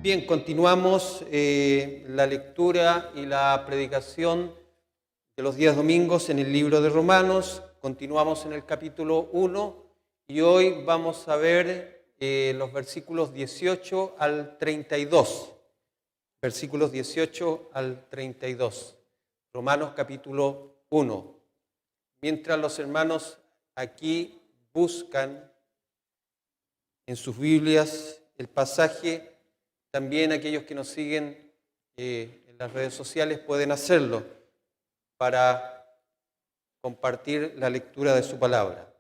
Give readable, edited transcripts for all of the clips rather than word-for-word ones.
Bien, continuamos la lectura y la predicación de los días domingos en el libro de Romanos. Continuamos en el capítulo 1 y hoy vamos a ver los versículos 18 al 32. Versículos 18 al 32. Romanos capítulo 1. Mientras los hermanos aquí buscan en sus Biblias el pasaje, también aquellos que nos siguen en las redes sociales pueden hacerlo para compartir la lectura de su palabra.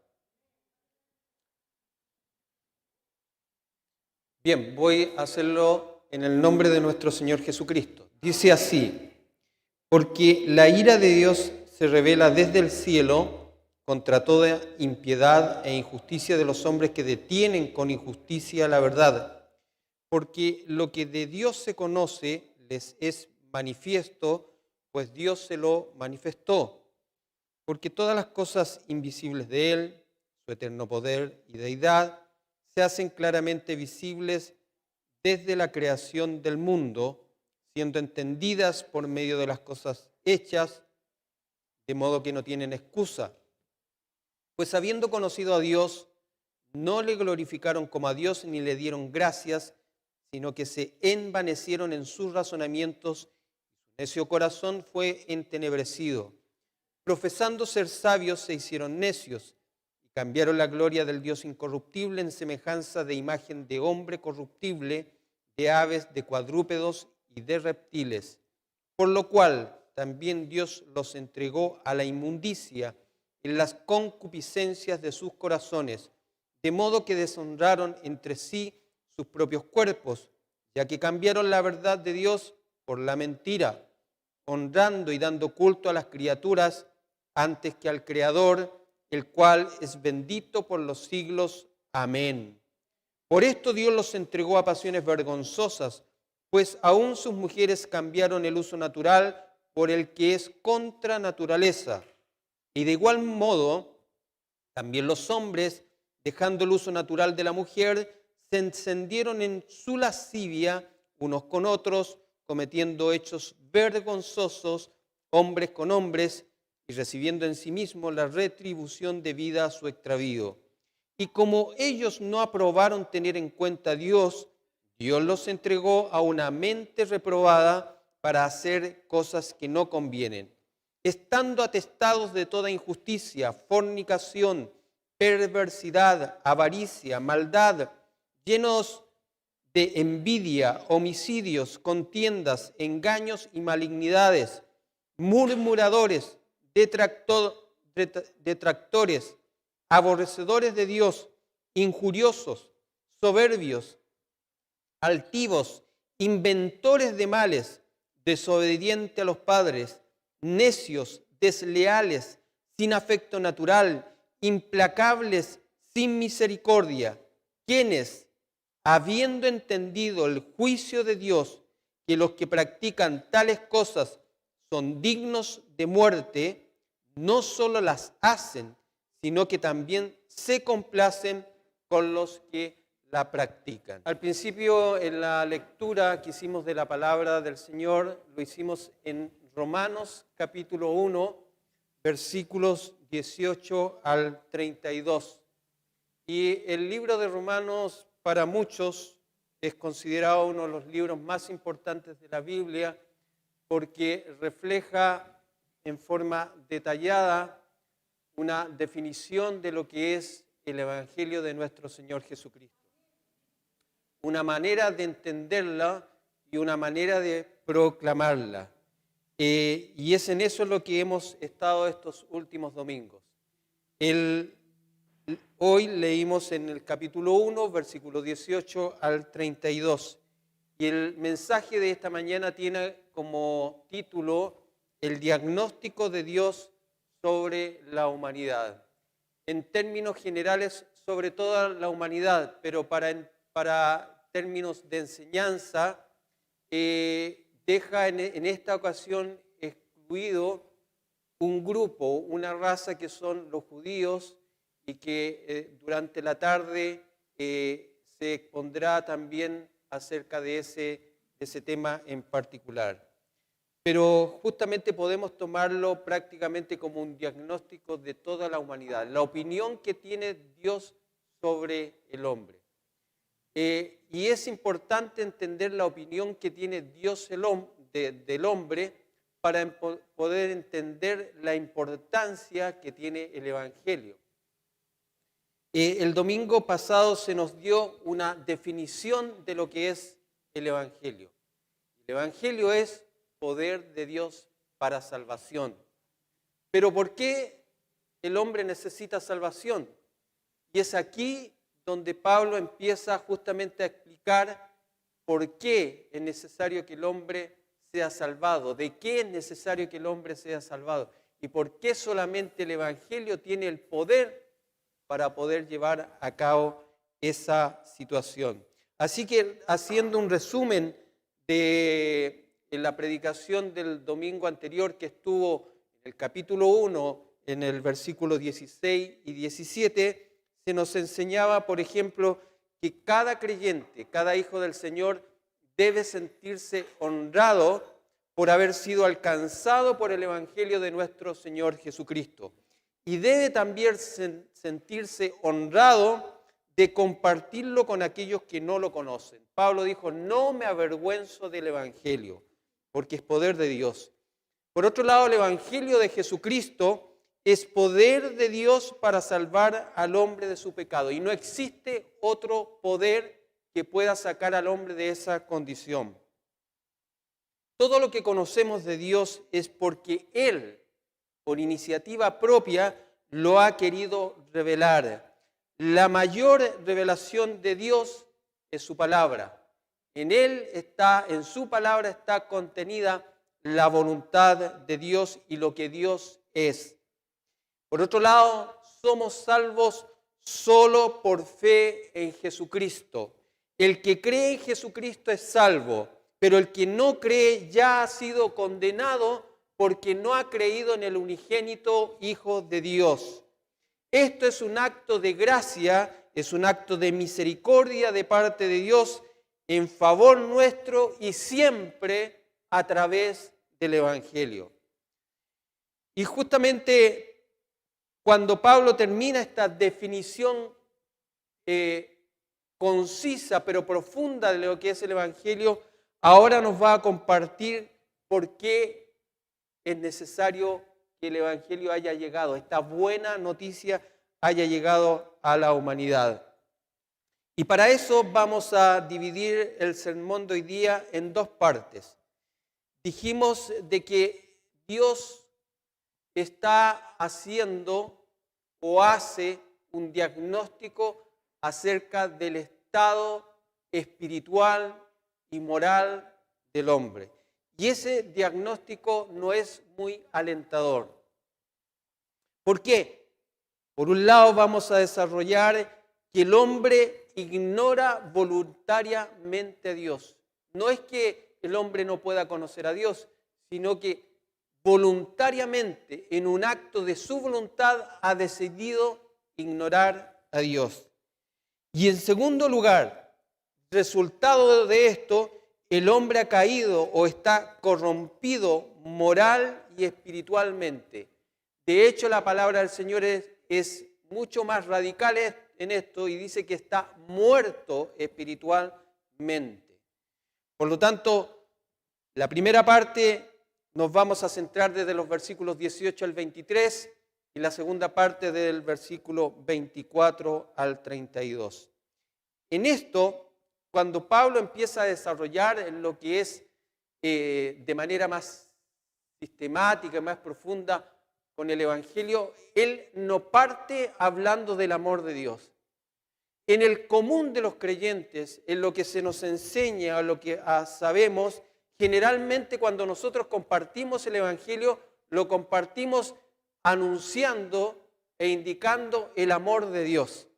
Bien, voy a hacerlo en el nombre de nuestro Señor Jesucristo. Dice así: porque la ira de Dios se revela desde el cielo contra toda impiedad e injusticia de los hombres que detienen con injusticia la verdad. Porque lo que de Dios se conoce les es manifiesto, pues Dios se lo manifestó. Porque todas las cosas invisibles de Él, su eterno poder y deidad, se hacen claramente visibles desde la creación del mundo, siendo entendidas por medio de las cosas hechas, de modo que no tienen excusa. Pues habiendo conocido a Dios, no le glorificaron como a Dios ni le dieron gracias, sino que se envanecieron en sus razonamientos, y su necio corazón fue entenebrecido. Profesando ser sabios, se hicieron necios, y cambiaron la gloria del Dios incorruptible en semejanza de imagen de hombre corruptible, de aves, de cuadrúpedos y de reptiles. Por lo cual también Dios los entregó a la inmundicia en las concupiscencias de sus corazones, de modo que deshonraron entre sí sus propios cuerpos, ya que cambiaron la verdad de Dios por la mentira, honrando y dando culto a las criaturas antes que al Creador, el cual es bendito por los siglos. Amén. Por esto Dios los entregó a pasiones vergonzosas, pues aún sus mujeres cambiaron el uso natural por el que es contra naturaleza. Y de igual modo, también los hombres, dejando el uso natural de la mujer, se encendieron en su lascivia unos con otros, cometiendo hechos vergonzosos, hombres con hombres, y recibiendo en sí mismos la retribución debida a su extravío. Y como ellos no aprobaron tener en cuenta a Dios, Dios los entregó a una mente reprobada para hacer cosas que no convienen, estando atestados de toda injusticia, fornicación, perversidad, avaricia, maldad, llenos de envidia, homicidios, contiendas, engaños y malignidades, murmuradores, detractores, aborrecedores de Dios, injuriosos, soberbios, altivos, inventores de males, desobedientes a los padres, necios, desleales, sin afecto natural, implacables, sin misericordia, quienes, habiendo entendido el juicio de Dios, que los que practican tales cosas son dignos de muerte, no solo las hacen, sino que también se complacen con los que la practican. Al principio, en la lectura que hicimos de la palabra del Señor, lo hicimos en Romanos capítulo 1, versículos 18 al 32. Y el libro de Romanos para muchos es considerado uno de los libros más importantes de la Biblia porque refleja en forma detallada una definición de lo que es el Evangelio de nuestro Señor Jesucristo. Una manera de entenderla y una manera de proclamarla. Y es en eso lo que hemos estado estos últimos domingos. Hoy leímos en el capítulo 1, versículo 18 al 32. Y el mensaje de esta mañana tiene como título el diagnóstico de Dios sobre la humanidad. En términos generales, sobre toda la humanidad, pero para términos de enseñanza, deja en esta ocasión excluido un grupo, una raza que son los judíos, y que durante la tarde se expondrá también acerca de ese tema en particular. Pero justamente podemos tomarlo prácticamente como un diagnóstico de toda la humanidad, la opinión que tiene Dios sobre el hombre. Y es importante entender la opinión que tiene Dios del hombre para poder entender la importancia que tiene el Evangelio. El domingo pasado se nos dio una definición de lo que es el Evangelio. El Evangelio es poder de Dios para salvación. Pero ¿por qué el hombre necesita salvación? Y es aquí donde Pablo empieza justamente a explicar por qué es necesario que el hombre sea salvado, de qué es necesario que el hombre sea salvado y por qué solamente el Evangelio tiene el poder para poder llevar a cabo esa situación. Así que, haciendo un resumen de la predicación del domingo anterior, que estuvo en el capítulo 1, en el versículo 16 y 17, se nos enseñaba, por ejemplo, que cada creyente, cada hijo del Señor, debe sentirse honrado por haber sido alcanzado por el Evangelio de nuestro Señor Jesucristo. Y debe también sentirse honrado de compartirlo con aquellos que no lo conocen. Pablo dijo, no me avergüenzo del Evangelio, porque es poder de Dios. Por otro lado, el Evangelio de Jesucristo es poder de Dios para salvar al hombre de su pecado. Y no existe otro poder que pueda sacar al hombre de esa condición. Todo lo que conocemos de Dios es porque Él, por iniciativa propia, lo ha querido revelar. La mayor revelación de Dios es su palabra. En Él está, en su palabra está contenida la voluntad de Dios y lo que Dios es. Por otro lado, somos salvos solo por fe en Jesucristo. El que cree en Jesucristo es salvo, pero el que no cree ya ha sido condenado porque no ha creído en el unigénito Hijo de Dios. Esto es un acto de gracia, es un acto de misericordia de parte de Dios en favor nuestro y siempre a través del Evangelio. Y justamente cuando Pablo termina esta definición concisa pero profunda de lo que es el Evangelio, ahora nos va a compartir por qué es necesario que el Evangelio haya llegado, esta buena noticia haya llegado a la humanidad. Y para eso vamos a dividir el sermón de hoy día en dos partes. Dijimos de que Dios está haciendo o hace un diagnóstico acerca del estado espiritual y moral del hombre. Y ese diagnóstico no es muy alentador. ¿Por qué? Por un lado vamos a desarrollar que el hombre ignora voluntariamente a Dios. No es que el hombre no pueda conocer a Dios, sino que voluntariamente, en un acto de su voluntad, ha decidido ignorar a Dios. Y en segundo lugar, resultado de esto, el hombre ha caído o está corrompido moral y espiritualmente. De hecho, la palabra del Señor es mucho más radical en esto y dice que está muerto espiritualmente. Por lo tanto, la primera parte nos vamos a centrar desde los versículos 18 al 23 y la segunda parte del versículo 24 al 32. En esto, cuando Pablo empieza a desarrollar lo que es de manera más sistemática, más profunda con el Evangelio, él no parte hablando del amor de Dios. En el común de los creyentes, en lo que se nos enseña, o lo que sabemos, generalmente cuando nosotros compartimos el Evangelio, lo compartimos anunciando e indicando el amor de Dios.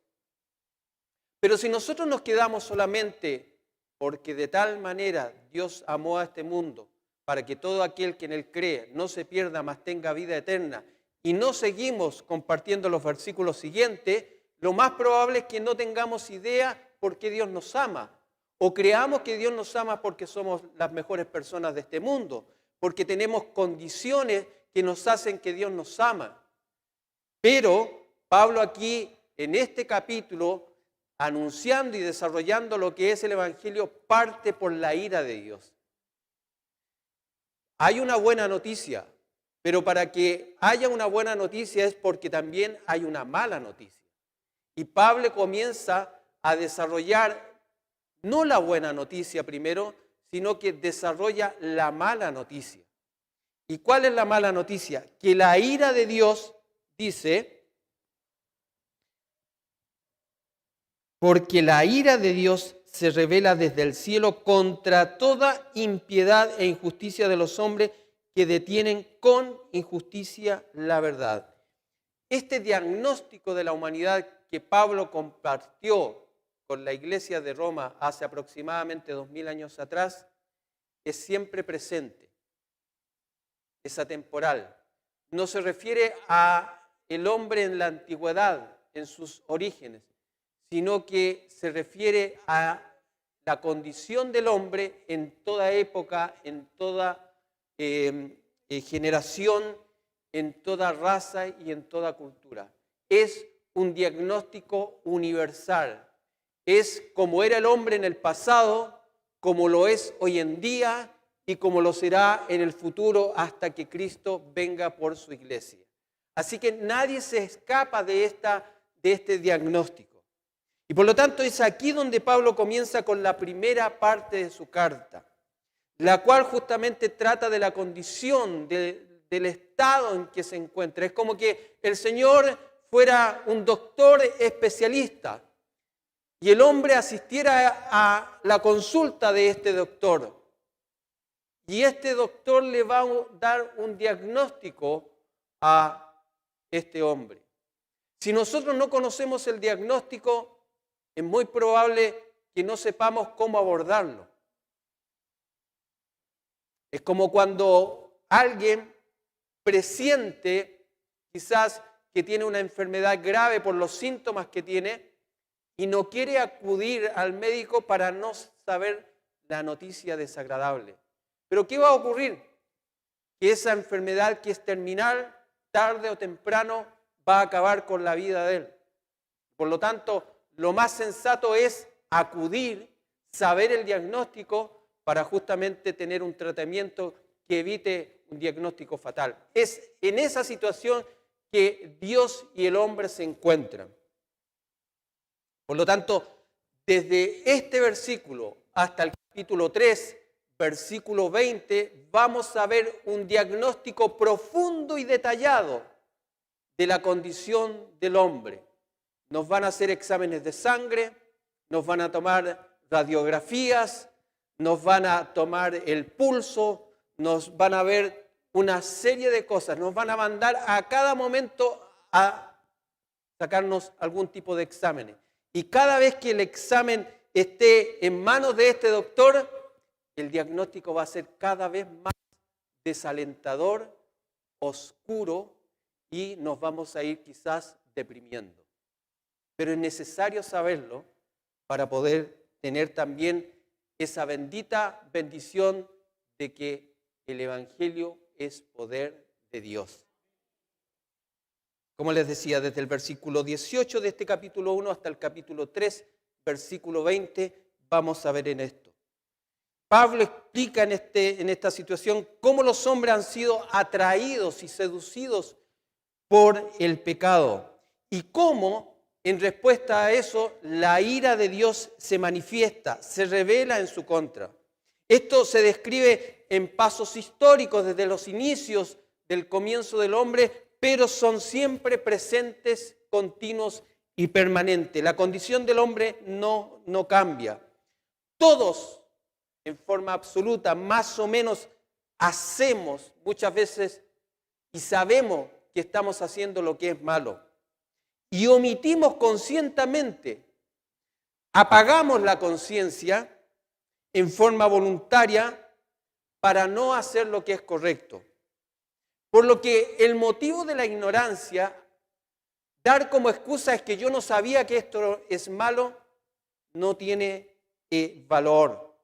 Pero si nosotros nos quedamos solamente porque de tal manera Dios amó a este mundo, para que todo aquel que en él cree no se pierda, mas tenga vida eterna, y no seguimos compartiendo los versículos siguientes, lo más probable es que no tengamos idea por qué Dios nos ama, o creamos que Dios nos ama porque somos las mejores personas de este mundo, porque tenemos condiciones que nos hacen que Dios nos ama. Pero Pablo aquí, en este capítulo, anunciando y desarrollando lo que es el Evangelio, parte por la ira de Dios. Hay una buena noticia, pero para que haya una buena noticia es porque también hay una mala noticia. Y Pablo comienza a desarrollar no la buena noticia primero, sino que desarrolla la mala noticia. ¿Y cuál es la mala noticia? Que la ira de Dios, dice, porque la ira de Dios se revela desde el cielo contra toda impiedad e injusticia de los hombres que detienen con injusticia la verdad. Este diagnóstico de la humanidad que Pablo compartió con la iglesia de Roma hace aproximadamente 2000 años atrás es siempre presente, es atemporal. No se refiere a el hombre en la antigüedad, en sus orígenes, sino que se refiere a la condición del hombre en toda época, en toda generación, en toda raza y en toda cultura. Es un diagnóstico universal. Es como era el hombre en el pasado, como lo es hoy en día y como lo será en el futuro hasta que Cristo venga por su iglesia. Así que nadie se escapa de este diagnóstico. Y por lo tanto es aquí donde Pablo comienza con la primera parte de su carta, la cual justamente trata de la condición, del estado en que se encuentra. Es como que el Señor fuera un doctor especialista y el hombre asistiera a la consulta de este doctor. Y este doctor le va a dar un diagnóstico a este hombre. Si nosotros no conocemos el diagnóstico, es muy probable que no sepamos cómo abordarlo. Es como cuando alguien presiente quizás que tiene una enfermedad grave por los síntomas que tiene y no quiere acudir al médico para no saber la noticia desagradable. Pero ¿qué va a ocurrir? Que esa enfermedad que es terminal, tarde o temprano, va a acabar con la vida de él. Por lo tanto, lo más sensato es acudir, saber el diagnóstico para justamente tener un tratamiento que evite un diagnóstico fatal. Es en esa situación que Dios y el hombre se encuentran. Por lo tanto, desde este versículo hasta el capítulo 3, versículo 20, vamos a ver un diagnóstico profundo y detallado de la condición del hombre. Nos van a hacer exámenes de sangre, nos van a tomar radiografías, nos van a tomar el pulso, nos van a ver una serie de cosas, nos van a mandar a cada momento a sacarnos algún tipo de exámenes. Y cada vez que el examen esté en manos de este doctor, el diagnóstico va a ser cada vez más desalentador, oscuro y nos vamos a ir quizás deprimiendo. Pero es necesario saberlo para poder tener también esa bendita bendición de que el Evangelio es poder de Dios. Como les decía, desde el versículo 18 de este capítulo 1 hasta el capítulo 3, versículo 20, vamos a ver en esto. Pablo explica en esta situación cómo los hombres han sido atraídos y seducidos por el pecado y cómo, en respuesta a eso, la ira de Dios se manifiesta, se revela en su contra. Esto se describe en pasos históricos desde los inicios del comienzo del hombre, pero son siempre presentes, continuos y permanentes. La condición del hombre no cambia. Todos, en forma absoluta, más o menos hacemos muchas veces y sabemos que estamos haciendo lo que es malo. Y omitimos conscientemente, apagamos la conciencia en forma voluntaria para no hacer lo que es correcto. Por lo que el motivo de la ignorancia, dar como excusa es que yo no sabía que esto es malo, no tiene valor.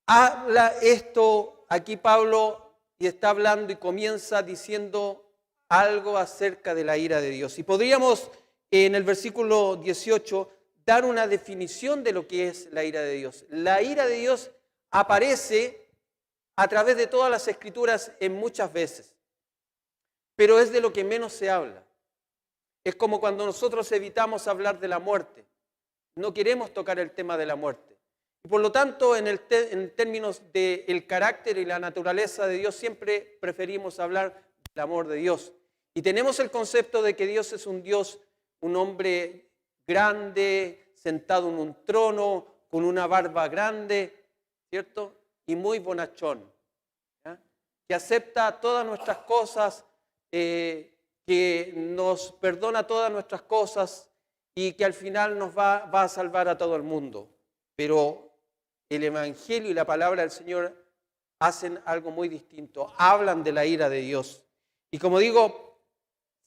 Habla esto aquí Pablo y está hablando y comienza diciendo algo acerca de la ira de Dios. Y podríamos en el versículo 18 dar una definición de lo que es la ira de Dios. La ira de Dios aparece a través de todas las escrituras en muchas veces, pero es de lo que menos se habla. Es como cuando nosotros evitamos hablar de la muerte. No queremos tocar el tema de la muerte. Y por lo tanto, en términos del carácter y la naturaleza de Dios, siempre preferimos hablar del amor de Dios. Y tenemos el concepto de que Dios es un Dios, un hombre grande, sentado en un trono, con una barba grande, ¿cierto? Y muy bonachón, ¿ya? Que acepta todas nuestras cosas, que nos perdona todas nuestras cosas y que al final nos va a salvar a todo el mundo. Pero el Evangelio y la palabra del Señor hacen algo muy distinto, hablan de la ira de Dios. Y como digo,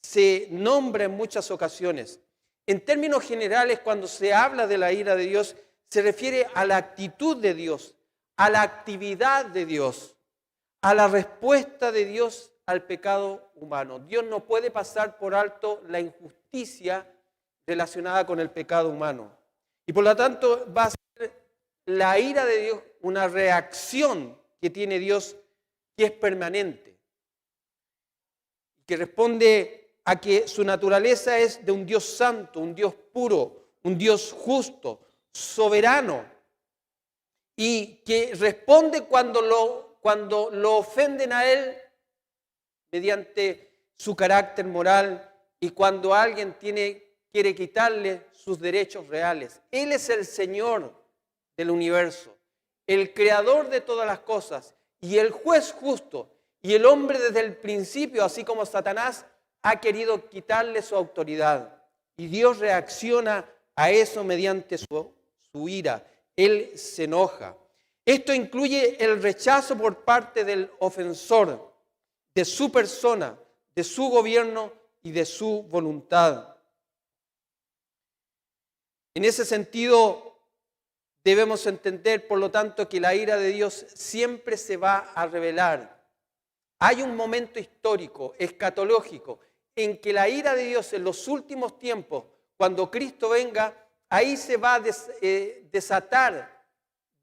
se nombra en muchas ocasiones. En términos generales, cuando se habla de la ira de Dios, se refiere a la actitud de Dios, a la actividad de Dios, a la respuesta de Dios al pecado humano. Dios no puede pasar por alto la injusticia relacionada con el pecado humano. Y por lo tanto va a ser la ira de Dios una reacción que tiene Dios que es permanente, que responde a que su naturaleza es de un Dios santo, un Dios puro, un Dios justo, soberano, y que responde cuando lo ofenden a Él mediante su carácter moral y cuando alguien quiere quitarle sus derechos reales. Él es el Señor del universo, el creador de todas las cosas y el juez justo. Y el hombre desde el principio, así como Satanás, ha querido quitarle su autoridad. Y Dios reacciona a eso mediante su ira. Él se enoja. Esto incluye el rechazo por parte del ofensor de su persona, de su gobierno y de su voluntad. En ese sentido, debemos entender, por lo tanto, que la ira de Dios siempre se va a revelar. Hay un momento histórico, escatológico, en que la ira de Dios en los últimos tiempos, cuando Cristo venga, ahí se va a desatar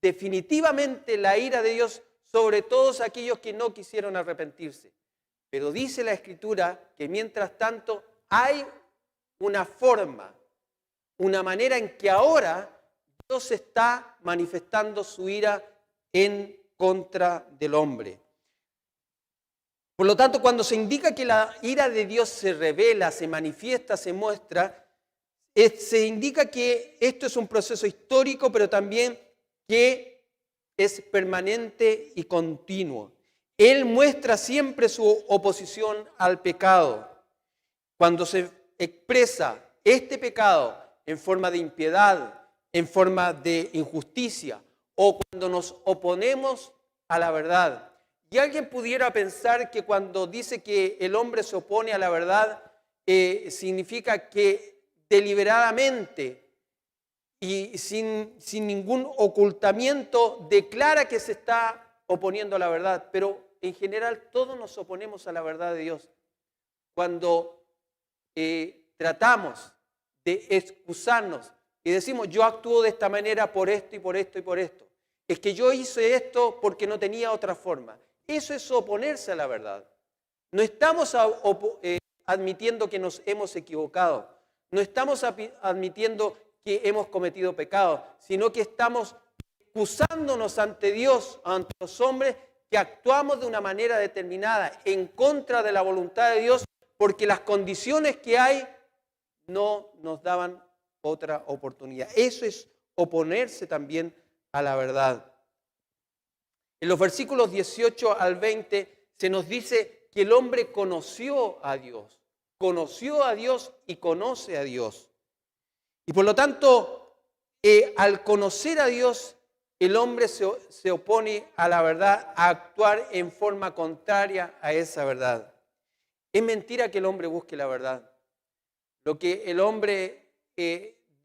definitivamente la ira de Dios sobre todos aquellos que no quisieron arrepentirse. Pero dice la Escritura que mientras tanto hay una forma, una manera en que ahora Dios está manifestando su ira en contra del hombre. Por lo tanto, cuando se indica que la ira de Dios se revela, se manifiesta, se muestra, se indica que esto es un proceso histórico, pero también que es permanente y continuo. Él muestra siempre su oposición al pecado. Cuando se expresa este pecado en forma de impiedad, en forma de injusticia, o cuando nos oponemos a la verdad. Y alguien pudiera pensar que cuando dice que el hombre se opone a la verdad, significa que deliberadamente y sin ningún ocultamiento declara que se está oponiendo a la verdad. Pero en general todos nos oponemos a la verdad de Dios. Cuando tratamos de excusarnos y decimos, yo actúo de esta manera por esto y por esto y por esto. Es que yo hice esto porque no tenía otra forma. Eso es oponerse a la verdad. No estamos admitiendo que nos hemos equivocado. No estamos admitiendo que hemos cometido pecado, sino que estamos excusándonos ante Dios, ante los hombres, que actuamos de una manera determinada, en contra de la voluntad de Dios, porque las condiciones que hay no nos daban otra oportunidad. Eso es oponerse también a la verdad. En los versículos 18 al 20 se nos dice que el hombre conoció a Dios y conoce a Dios. Y por lo tanto, al conocer a Dios, el hombre se opone a la verdad, a actuar en forma contraria a esa verdad. Es mentira que el hombre busque la verdad. Lo que el hombre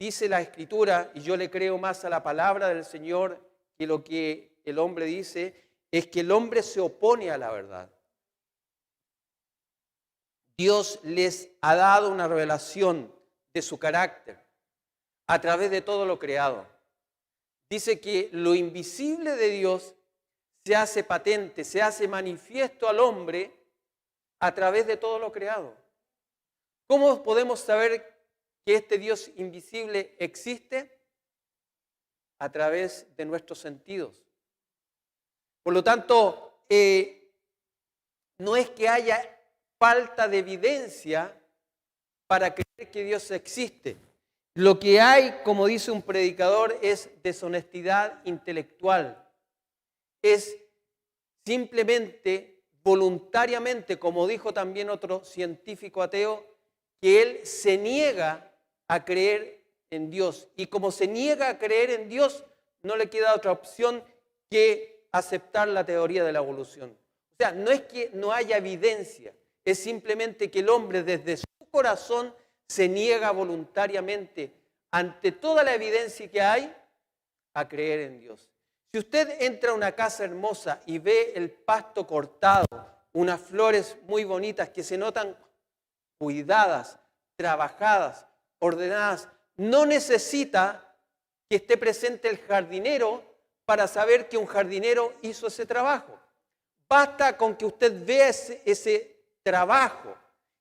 dice la Escritura, y yo le creo más a la palabra del Señor que lo que el hombre dice, es que el hombre se opone a la verdad. Dios les ha dado una revelación de su carácter a través de todo lo creado. Dice que lo invisible de Dios se hace patente, se hace manifiesto al hombre a través de todo lo creado. ¿Cómo podemos saber que este Dios invisible existe? A través de nuestros sentidos. Por lo tanto, no es que haya falta de evidencia para creer que Dios existe. Lo que hay, como dice un predicador, es deshonestidad intelectual. Es simplemente, voluntariamente, como dijo también otro científico ateo, que él se niega a creer en Dios. Y como se niega a creer en Dios, no le queda otra opción que aceptar la teoría de la evolución. O sea, no es que no haya evidencia, es simplemente que el hombre desde su corazón se niega voluntariamente ante toda la evidencia que hay a creer en Dios. Si usted entra a una casa hermosa y ve el pasto cortado, unas flores muy bonitas que se notan cuidadas, trabajadas, ordenadas, no necesita que esté presente el jardinero para saber que un jardinero hizo ese trabajo. Basta con que usted vea ese trabajo,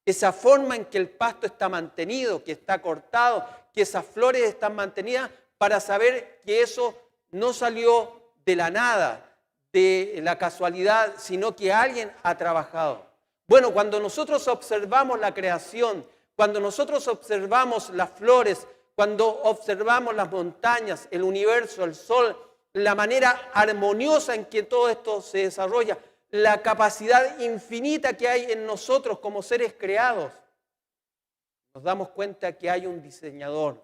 esa forma en que el pasto está mantenido, que está cortado, que esas flores están mantenidas, para saber que eso no salió de la nada, de la casualidad, sino que alguien ha trabajado. Bueno, cuando nosotros observamos la creación, cuando nosotros observamos las flores, cuando observamos las montañas, el universo, el sol, la manera armoniosa en que todo esto se desarrolla, la capacidad infinita que hay en nosotros como seres creados, nos damos cuenta que hay un diseñador,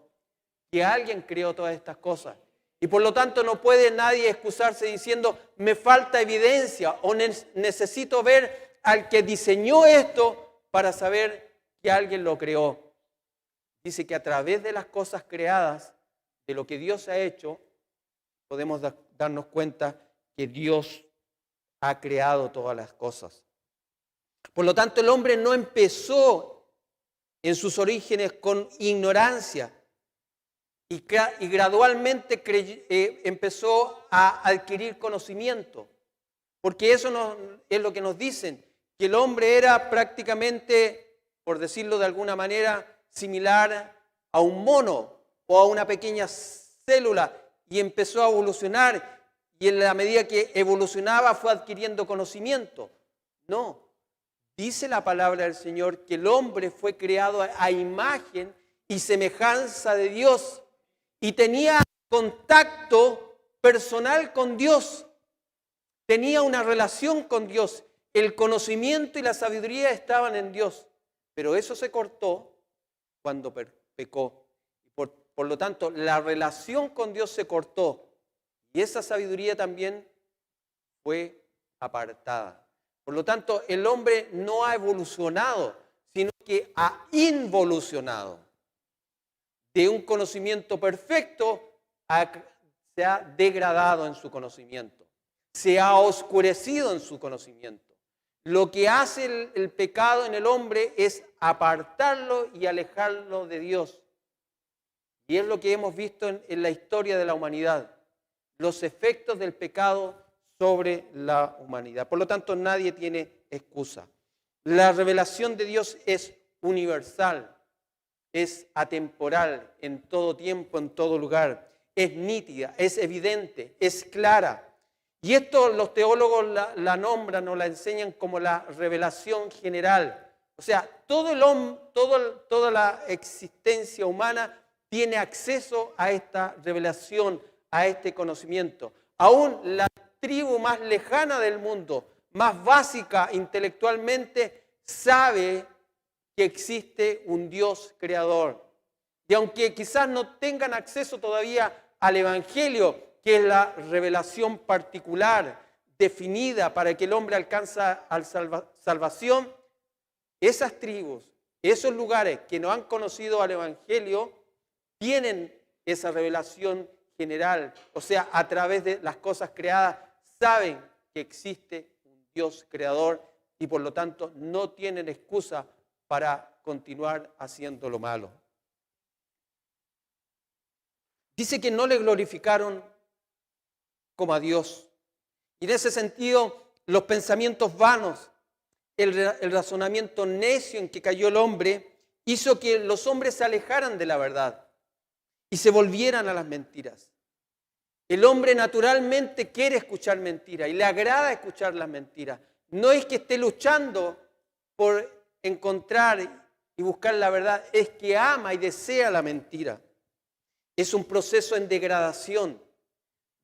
que alguien creó todas estas cosas. Y por lo tanto no puede nadie excusarse diciendo, me falta evidencia o necesito ver al que diseñó esto para saber que alguien lo creó. Dice que a través de las cosas creadas, de lo que Dios ha hecho, podemos darnos cuenta que Dios ha creado todas las cosas. Por lo tanto, el hombre no empezó en sus orígenes con ignorancia y gradualmente empezó a adquirir conocimiento. Porque eso es lo que nos dicen, que el hombre era prácticamente, por decirlo de alguna manera, similar a un mono o a una pequeña célula y empezó a evolucionar. Y en la medida que evolucionaba fue adquiriendo conocimiento. No, dice la palabra del Señor que el hombre fue creado a imagen y semejanza de Dios y tenía contacto personal con Dios, tenía una relación con Dios, el conocimiento y la sabiduría estaban en Dios, pero eso se cortó cuando pecó. Por lo tanto, la relación con Dios se cortó. Y esa sabiduría también fue apartada. Por lo tanto, el hombre no ha evolucionado, sino que ha involucionado. De un conocimiento perfecto se ha degradado en su conocimiento. Se ha oscurecido en su conocimiento. Lo que hace el pecado en el hombre es apartarlo y alejarlo de Dios. Y es lo que hemos visto en la historia de la humanidad. Los efectos del pecado sobre la humanidad. Por lo tanto, nadie tiene excusa. La revelación de Dios es universal, es atemporal, en todo tiempo, en todo lugar. Es nítida, es evidente, es clara. Y esto los teólogos la nombran o la enseñan como la revelación general. O sea, toda la existencia humana tiene acceso a esta revelación, a este conocimiento. Aún la tribu más lejana del mundo, más básica intelectualmente, sabe que existe un Dios creador. Y aunque quizás no tengan acceso todavía al Evangelio, que es la revelación particular, definida para que el hombre alcance salvación, esas tribus, esos lugares que no han conocido al Evangelio, tienen esa revelación general, o sea, a través de las cosas creadas, saben que existe un Dios creador y por lo tanto no tienen excusa para continuar haciendo lo malo. Dice que no le glorificaron como a Dios. Y en ese sentido, los pensamientos vanos, el razonamiento necio en que cayó el hombre, hizo que los hombres se alejaran de la verdad y se volvieran a las mentiras. El hombre naturalmente quiere escuchar mentiras y le agrada escuchar las mentiras. No es que esté luchando por encontrar y buscar la verdad, es que ama y desea la mentira. Es un proceso en degradación,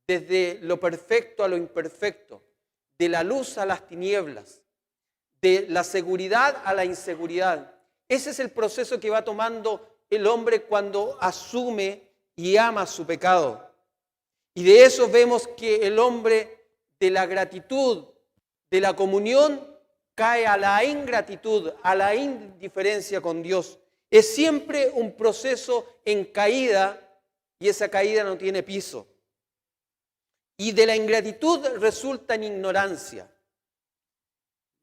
desde lo perfecto a lo imperfecto, de la luz a las tinieblas, de la seguridad a la inseguridad. Ese es el proceso que va tomando el hombre cuando asume y ama su pecado. Y de eso vemos que el hombre de la gratitud, de la comunión, cae a la ingratitud, a la indiferencia con Dios. Es siempre un proceso en caída y esa caída no tiene piso. Y de la ingratitud resulta en ignorancia.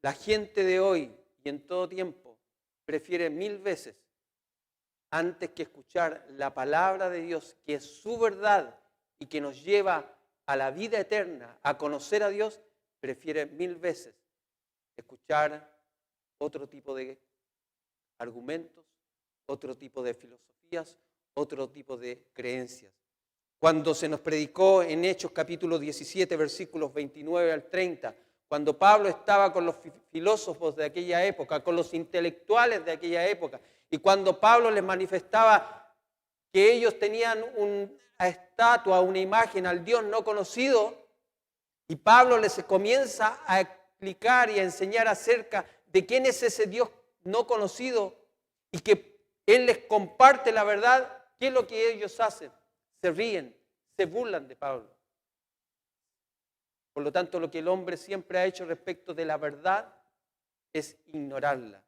La gente de hoy y en todo tiempo prefiere 1000 veces, antes que escuchar la palabra de Dios, que es su verdad y que nos lleva a la vida eterna, a conocer a Dios, prefiere 1000 veces escuchar otro tipo de argumentos, otro tipo de filosofías, otro tipo de creencias. Cuando se nos predicó en Hechos capítulo 17, versículos 29 al 30, cuando Pablo estaba con los filósofos de aquella época, con los intelectuales de aquella época, y cuando Pablo les manifestaba que ellos tenían una estatua, una imagen al Dios no conocido, y Pablo les comienza a explicar y a enseñar acerca de quién es ese Dios no conocido, y que Él les comparte la verdad, ¿qué es lo que ellos hacen? Se ríen, se burlan de Pablo. Por lo tanto, lo que el hombre siempre ha hecho respecto de la verdad es ignorarla.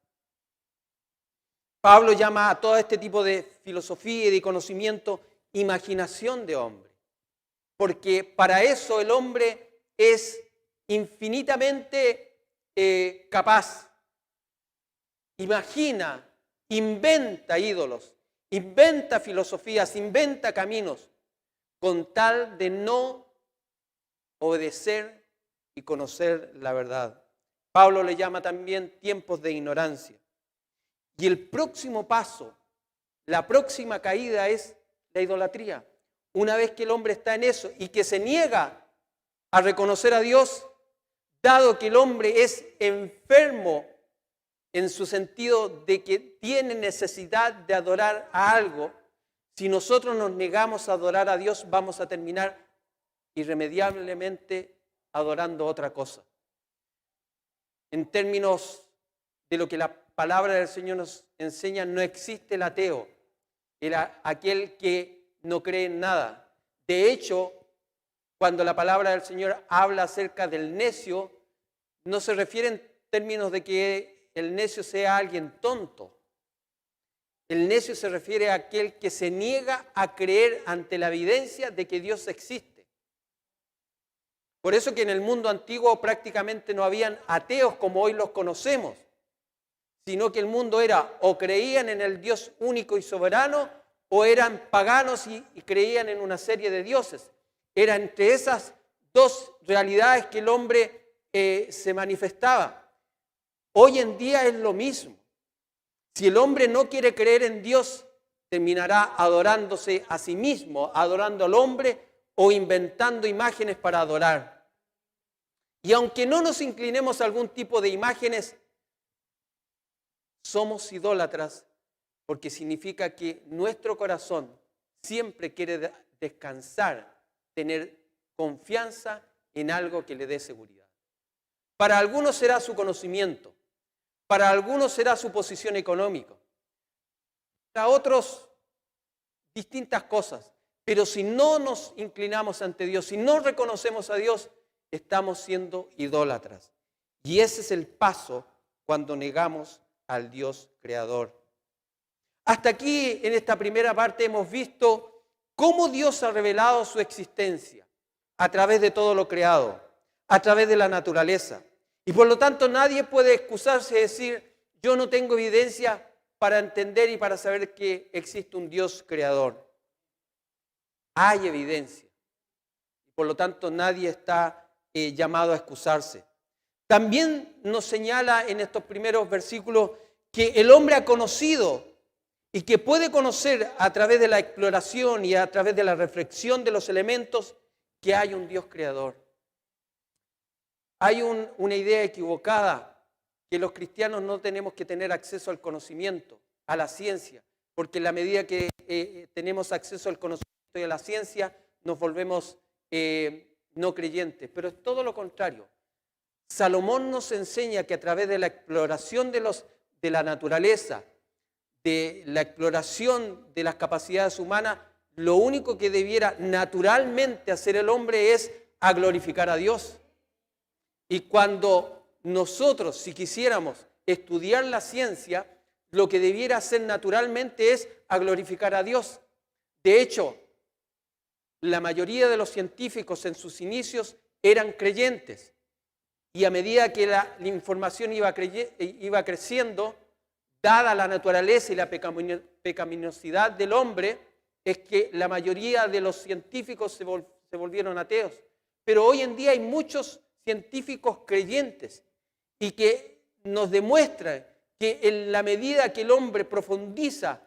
Pablo llama a todo este tipo de filosofía y de conocimiento imaginación de hombre, porque para eso el hombre es infinitamente capaz. Imagina, inventa ídolos, inventa filosofías, inventa caminos, con tal de no obedecer y conocer la verdad. Pablo le llama también tiempos de ignorancia. Y el próximo paso, la próxima caída es la idolatría. Una vez que el hombre está en eso y que se niega a reconocer a Dios, dado que el hombre es enfermo en su sentido de que tiene necesidad de adorar a algo, si nosotros nos negamos a adorar a Dios, vamos a terminar irremediablemente adorando otra cosa. En términos de lo que la palabra del Señor nos enseña, no existe el ateo, aquel que no cree en nada. De hecho, cuando la palabra del Señor habla acerca del necio, no se refiere en términos de que el necio sea alguien tonto. El necio se refiere a aquel que se niega a creer ante la evidencia de que Dios existe. Por eso que en el mundo antiguo prácticamente no habían ateos como hoy los conocemos, sino que el mundo era o creían en el Dios único y soberano o eran paganos y creían en una serie de dioses. Era entre esas dos realidades que el hombre se manifestaba. Hoy en día es lo mismo. Si el hombre no quiere creer en Dios, terminará adorándose a sí mismo, adorando al hombre o inventando imágenes para adorar. Y aunque no nos inclinemos a algún tipo de imágenes, somos idólatras porque significa que nuestro corazón siempre quiere descansar, tener confianza en algo que le dé seguridad. Para algunos será su conocimiento, para algunos será su posición económica, para otros distintas cosas. Pero si no nos inclinamos ante Dios, si no reconocemos a Dios, estamos siendo idólatras. Y ese es el paso cuando negamos al Dios creador. Hasta aquí, en esta primera parte, hemos visto cómo Dios ha revelado su existencia a través de todo lo creado, a través de la naturaleza. Y por lo tanto nadie puede excusarse y decir, yo no tengo evidencia para entender y para saber que existe un Dios creador. Hay evidencia. Por lo tanto nadie está llamado a excusarse. También nos señala en estos primeros versículos que el hombre ha conocido y que puede conocer a través de la exploración y a través de la reflexión de los elementos que hay un Dios creador. Hay una idea equivocada que los cristianos no tenemos que tener acceso al conocimiento, a la ciencia, porque en la medida que tenemos acceso al conocimiento y a la ciencia nos volvemos no creyentes, pero es todo lo contrario. Salomón nos enseña que a través de la exploración de la naturaleza, de la exploración de las capacidades humanas, lo único que debiera naturalmente hacer el hombre es a glorificar a Dios. Y cuando nosotros, si quisiéramos estudiar la ciencia, lo que debiera hacer naturalmente es a glorificar a Dios. De hecho, la mayoría de los científicos en sus inicios eran creyentes. Y a medida que la información iba creciendo, dada la naturaleza y la pecaminosidad del hombre, es que la mayoría de los científicos se volvieron ateos. Pero hoy en día hay muchos científicos creyentes y que nos demuestran que en la medida que el hombre profundiza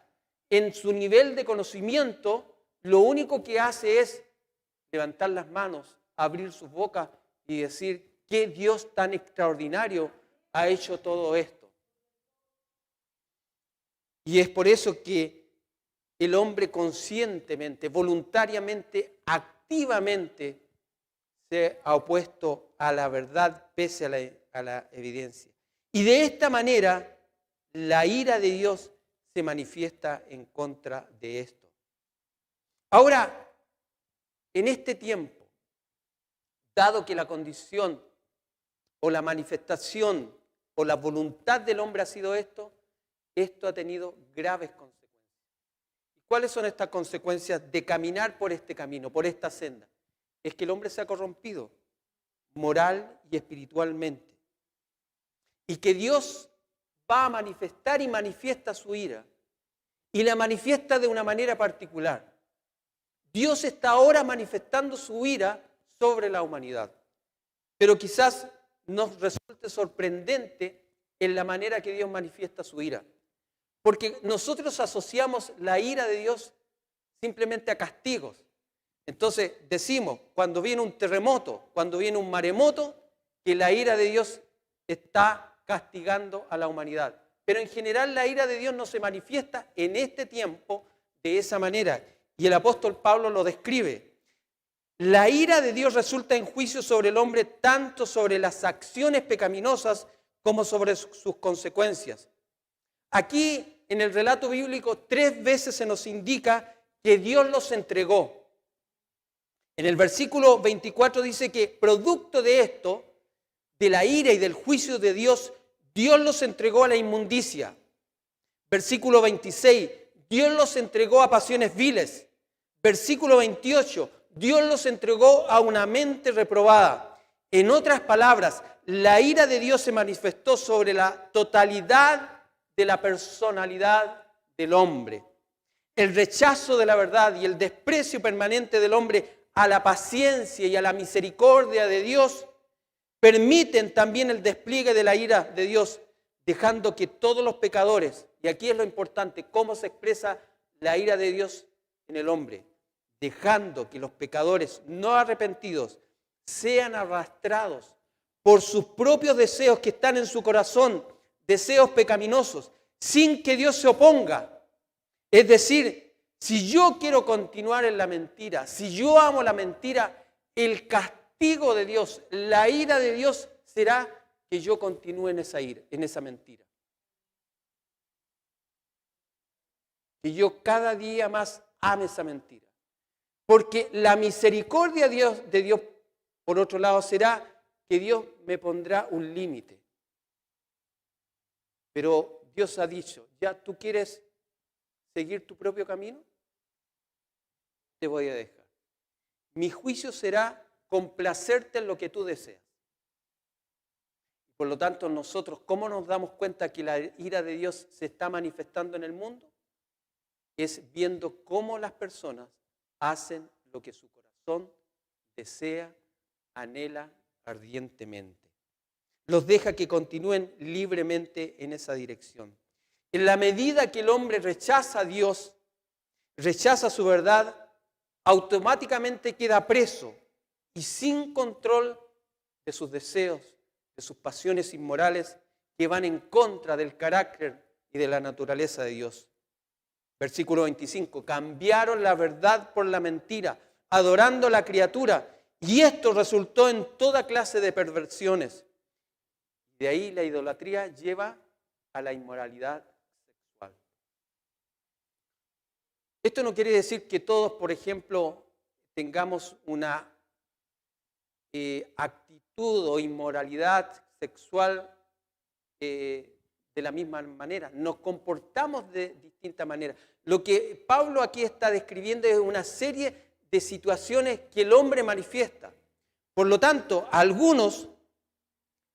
en su nivel de conocimiento, lo único que hace es levantar las manos, abrir sus bocas y decir, ¿qué Dios tan extraordinario ha hecho todo esto? Y es por eso que el hombre conscientemente, voluntariamente, activamente se ha opuesto a la verdad pese a la evidencia. Y de esta manera, la ira de Dios se manifiesta en contra de esto. Ahora, en este tiempo, dado que la condición o la manifestación o la voluntad del hombre ha sido esto ha tenido graves consecuencias. ¿Y cuáles son estas consecuencias de caminar por este camino, por esta senda? Es que el hombre se ha corrompido moral y espiritualmente. Y que Dios va a manifestar y manifiesta su ira. Y la manifiesta de una manera particular. Dios está ahora manifestando su ira sobre la humanidad. Pero quizás nos resulte sorprendente en la manera que Dios manifiesta su ira. Porque nosotros asociamos la ira de Dios simplemente a castigos. Entonces decimos, cuando viene un terremoto, cuando viene un maremoto, que la ira de Dios está castigando a la humanidad. Pero en general la ira de Dios no se manifiesta en este tiempo de esa manera. Y el apóstol Pablo lo describe. La ira de Dios resulta en juicio sobre el hombre, tanto sobre las acciones pecaminosas como sobre sus consecuencias. Aquí en el relato bíblico 3 veces se nos indica que Dios los entregó. En el versículo 24 dice que producto de esto, de la ira y del juicio de Dios, Dios los entregó a la inmundicia. Versículo 26, Dios los entregó a pasiones viles. Versículo 28, Dios los entregó a una mente reprobada. En otras palabras, la ira de Dios se manifestó sobre la totalidad de la personalidad del hombre. El rechazo de la verdad y el desprecio permanente del hombre a la paciencia y a la misericordia de Dios permiten también el despliegue de la ira de Dios, dejando que todos los pecadores, y aquí es lo importante, cómo se expresa la ira de Dios en el hombre, dejando que los pecadores no arrepentidos sean arrastrados por sus propios deseos que están en su corazón, deseos pecaminosos, sin que Dios se oponga. Es decir, si yo quiero continuar en la mentira, si yo amo la mentira, el castigo de Dios, la ira de Dios será que yo continúe en esa mentira. Que yo cada día más ame esa mentira. Porque la misericordia de Dios, por otro lado, será que Dios me pondrá un límite. Pero Dios ha dicho, ya tú quieres seguir tu propio camino? Te voy a dejar. Mi juicio será complacerte en lo que tú deseas. Por lo tanto, nosotros, ¿cómo nos damos cuenta que la ira de Dios se está manifestando en el mundo? Es viendo cómo las personas hacen lo que su corazón desea, anhela ardientemente. Los deja que continúen libremente en esa dirección. En la medida que el hombre rechaza a Dios, rechaza su verdad, automáticamente queda preso y sin control de sus deseos, de sus pasiones inmorales que van en contra del carácter y de la naturaleza de Dios. Versículo 25, cambiaron la verdad por la mentira, adorando a la criatura, y esto resultó en toda clase de perversiones. De ahí la idolatría lleva a la inmoralidad sexual. Esto no quiere decir que todos, por ejemplo, tengamos una actitud o inmoralidad sexual de la misma manera. Nos comportamos de distinta manera. Lo que Pablo aquí está describiendo es una serie de situaciones que el hombre manifiesta. Por lo tanto, algunos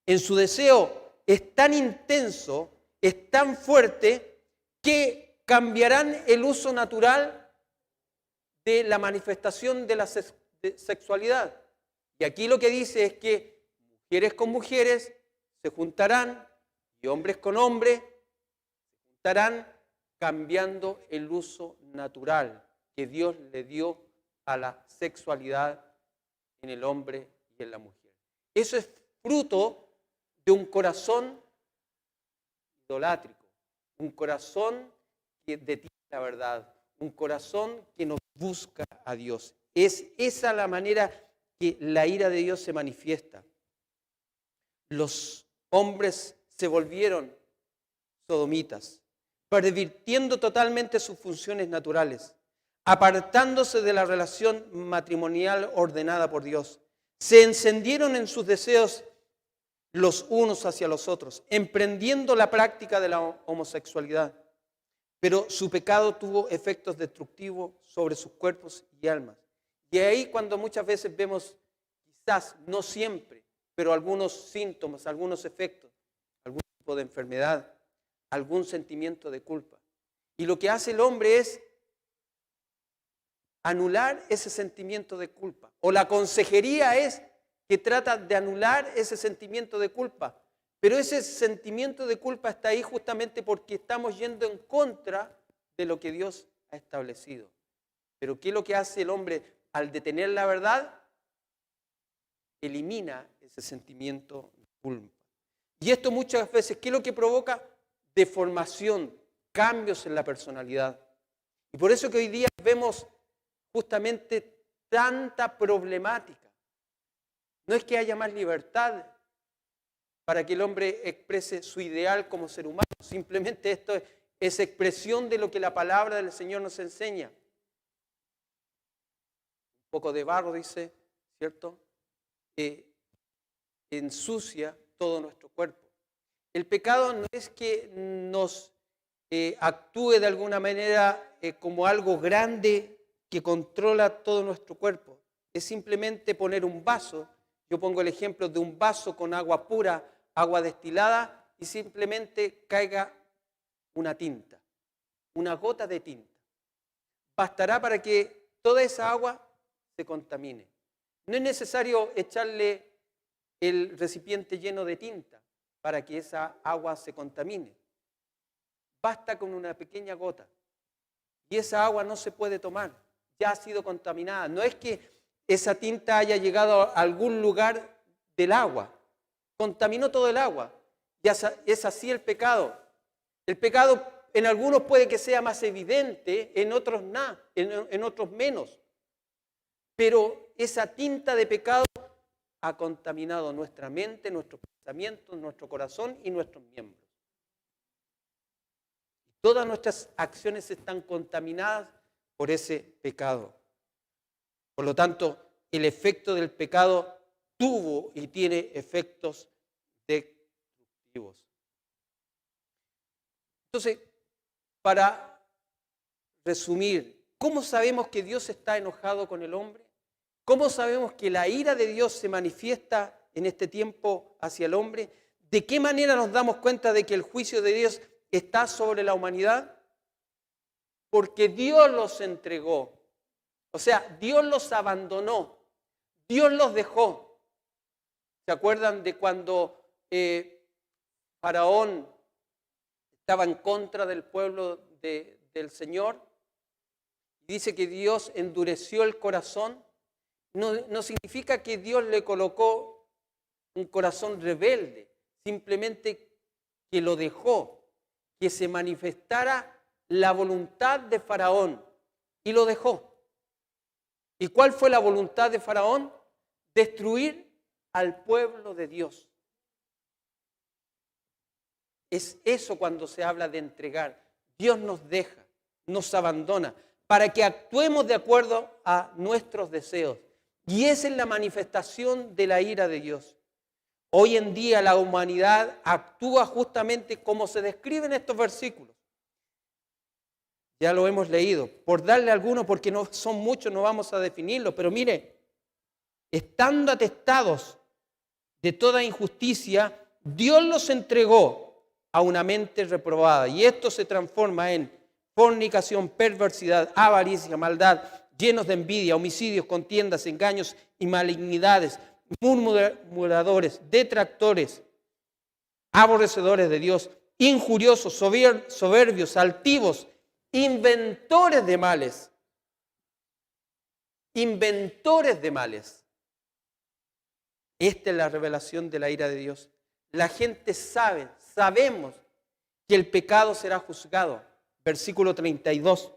en su deseo es tan intenso, es tan fuerte, que cambiarán el uso natural de la manifestación de la sexualidad. Y aquí lo que dice es que mujeres con mujeres se juntarán y hombres con hombres se juntarán, cambiando el uso natural que Dios le dio a la sexualidad en el hombre y en la mujer. Eso es fruto de un corazón idolátrico, un corazón que detiene la verdad, un corazón que no busca a Dios. Es esa la manera que la ira de Dios se manifiesta. Los hombres se volvieron sodomitas, pervirtiendo totalmente sus funciones naturales, apartándose de la relación matrimonial ordenada por Dios. Se encendieron en sus deseos los unos hacia los otros, emprendiendo la práctica de la homosexualidad. Pero su pecado tuvo efectos destructivos sobre sus cuerpos y almas. Y ahí cuando muchas veces vemos, quizás no siempre, pero algunos síntomas, algunos efectos, algún tipo de enfermedad, algún sentimiento de culpa. Y lo que hace el hombre es anular ese sentimiento de culpa. O la consejería es que trata de anular ese sentimiento de culpa. Pero ese sentimiento de culpa está ahí justamente porque estamos yendo en contra de lo que Dios ha establecido. Pero ¿qué es lo que hace el hombre al detener la verdad? Elimina ese sentimiento de culpa. Y esto muchas veces, ¿qué es lo que provoca? Deformación, cambios en la personalidad. Y por eso que hoy día vemos justamente tanta problemática. No es que haya más libertad para que el hombre exprese su ideal como ser humano. Simplemente esto es expresión de lo que la palabra del Señor nos enseña. Un poco de barro, dice, ¿cierto? Ensucia todo nuestro cuerpo. El pecado no es que nos actúe de alguna manera como algo grande que controla todo nuestro cuerpo. Es simplemente poner un vaso. Yo pongo el ejemplo de un vaso con agua pura, agua destilada, y simplemente caiga una tinta, una gota de tinta. Bastará para que toda esa agua se contamine. No es necesario echarle el recipiente lleno de tinta para que esa agua se contamine. Basta con una pequeña gota y esa agua no se puede tomar, ya ha sido contaminada. No es que esa tinta haya llegado a algún lugar del agua, contaminó todo el agua. Y es así el pecado. El pecado en algunos puede que sea más evidente, en otros en otros menos. Pero esa tinta de pecado ha contaminado nuestra mente, nuestros pensamientos, nuestro corazón y nuestros miembros. Todas nuestras acciones están contaminadas por ese pecado. Por lo tanto, el efecto del pecado tuvo y tiene efectos destructivos. Entonces, para resumir, ¿cómo sabemos que Dios está enojado con el hombre? ¿Cómo sabemos que la ira de Dios se manifiesta en este tiempo hacia el hombre? ¿De qué manera nos damos cuenta de que el juicio de Dios está sobre la humanidad? Porque Dios los entregó. O sea, Dios los abandonó. Dios los dejó. ¿Se acuerdan de cuando Faraón estaba en contra del pueblo del Señor? Dice que Dios endureció el corazón. No significa que Dios le colocó un corazón rebelde, simplemente que lo dejó, que se manifestara la voluntad de Faraón, y lo dejó. ¿Y cuál fue la voluntad de Faraón? Destruir al pueblo de Dios. Es eso cuando se habla de entregar. Dios nos deja, nos abandona, para que actuemos de acuerdo a nuestros deseos. Y esa es la manifestación de la ira de Dios. Hoy en día la humanidad actúa justamente como se describe en estos versículos. Ya lo hemos leído. Por darle algunos, porque no son muchos, no vamos a definirlo. Pero mire, estando atestados de toda injusticia, Dios los entregó a una mente reprobada. Y esto se transforma en fornicación, perversidad, avaricia, maldad, llenos de envidia, homicidios, contiendas, engaños y malignidades, murmuradores, detractores, aborrecedores de Dios, injuriosos, soberbios, altivos, inventores de males. Inventores de males. Esta es la revelación de la ira de Dios. La gente sabemos que el pecado será juzgado. Versículo 32.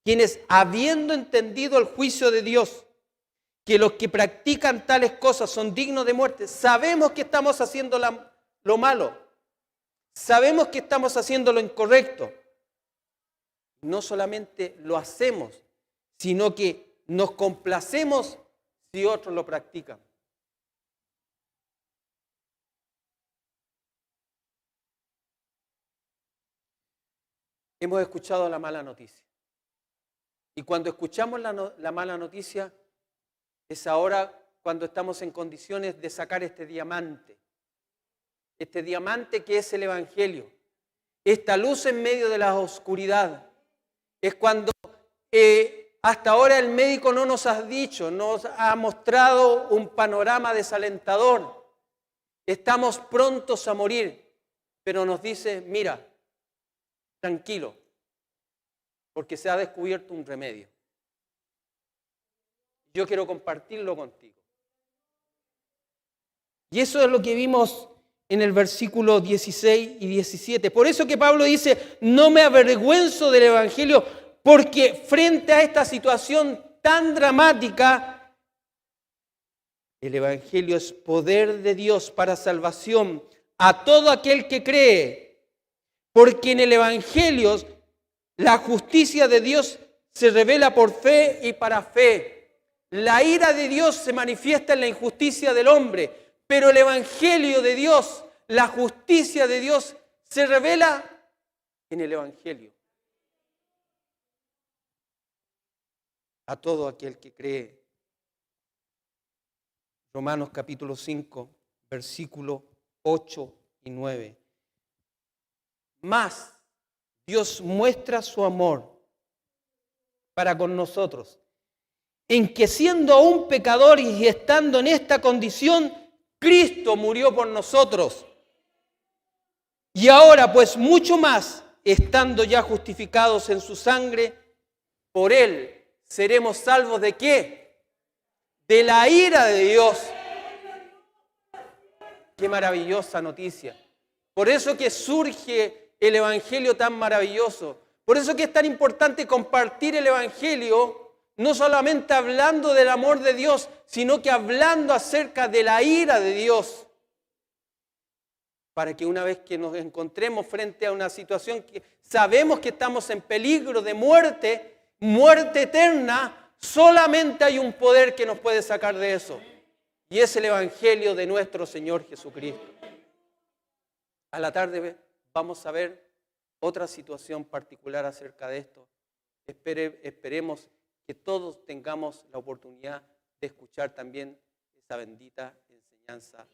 Quienes, habiendo entendido el juicio de Dios, que los que practican tales cosas son dignos de muerte, sabemos que estamos haciendo lo malo. Sabemos que estamos haciendo lo incorrecto. No solamente lo hacemos, sino que nos complacemos si otros lo practican. Hemos escuchado la mala noticia. Y cuando escuchamos la mala noticia, es ahora cuando estamos en condiciones de sacar este diamante que es el Evangelio, esta luz en medio de la oscuridad. Es cuando hasta ahora el médico no nos ha dicho, nos ha mostrado un panorama desalentador. Estamos prontos a morir, pero nos dice, mira, tranquilo, porque se ha descubierto un remedio. Yo quiero compartirlo contigo. Y eso es lo que vimos en el versículo 16 y 17. Por eso que Pablo dice, no me avergüenzo del Evangelio, porque frente a esta situación tan dramática, el Evangelio es poder de Dios para salvación a todo aquel que cree. Porque en el Evangelio la justicia de Dios se revela por fe y para fe. La ira de Dios se manifiesta en la injusticia del hombre, pero el Evangelio de Dios, la justicia de Dios, se revela en el Evangelio. A todo aquel que cree. Romanos capítulo 5, versículo 8 y 9. Mas Dios muestra su amor para con nosotros, en que siendo aún pecadores y estando en esta condición, Cristo murió por nosotros. Y ahora, pues mucho más, estando ya justificados en su sangre, por Él seremos salvos ¿de qué? De la ira de Dios. Qué maravillosa noticia. Por eso que surge el Evangelio tan maravilloso. Por eso que es tan importante compartir el Evangelio, no solamente hablando del amor de Dios, sino que hablando acerca de la ira de Dios. Para que una vez que nos encontremos frente a una situación que sabemos que estamos en peligro de muerte, muerte eterna, solamente hay un poder que nos puede sacar de eso. Y es el Evangelio de nuestro Señor Jesucristo. A la tarde vamos a ver otra situación particular acerca de esto. esperemos que todos tengamos la oportunidad de escuchar también esa bendita enseñanza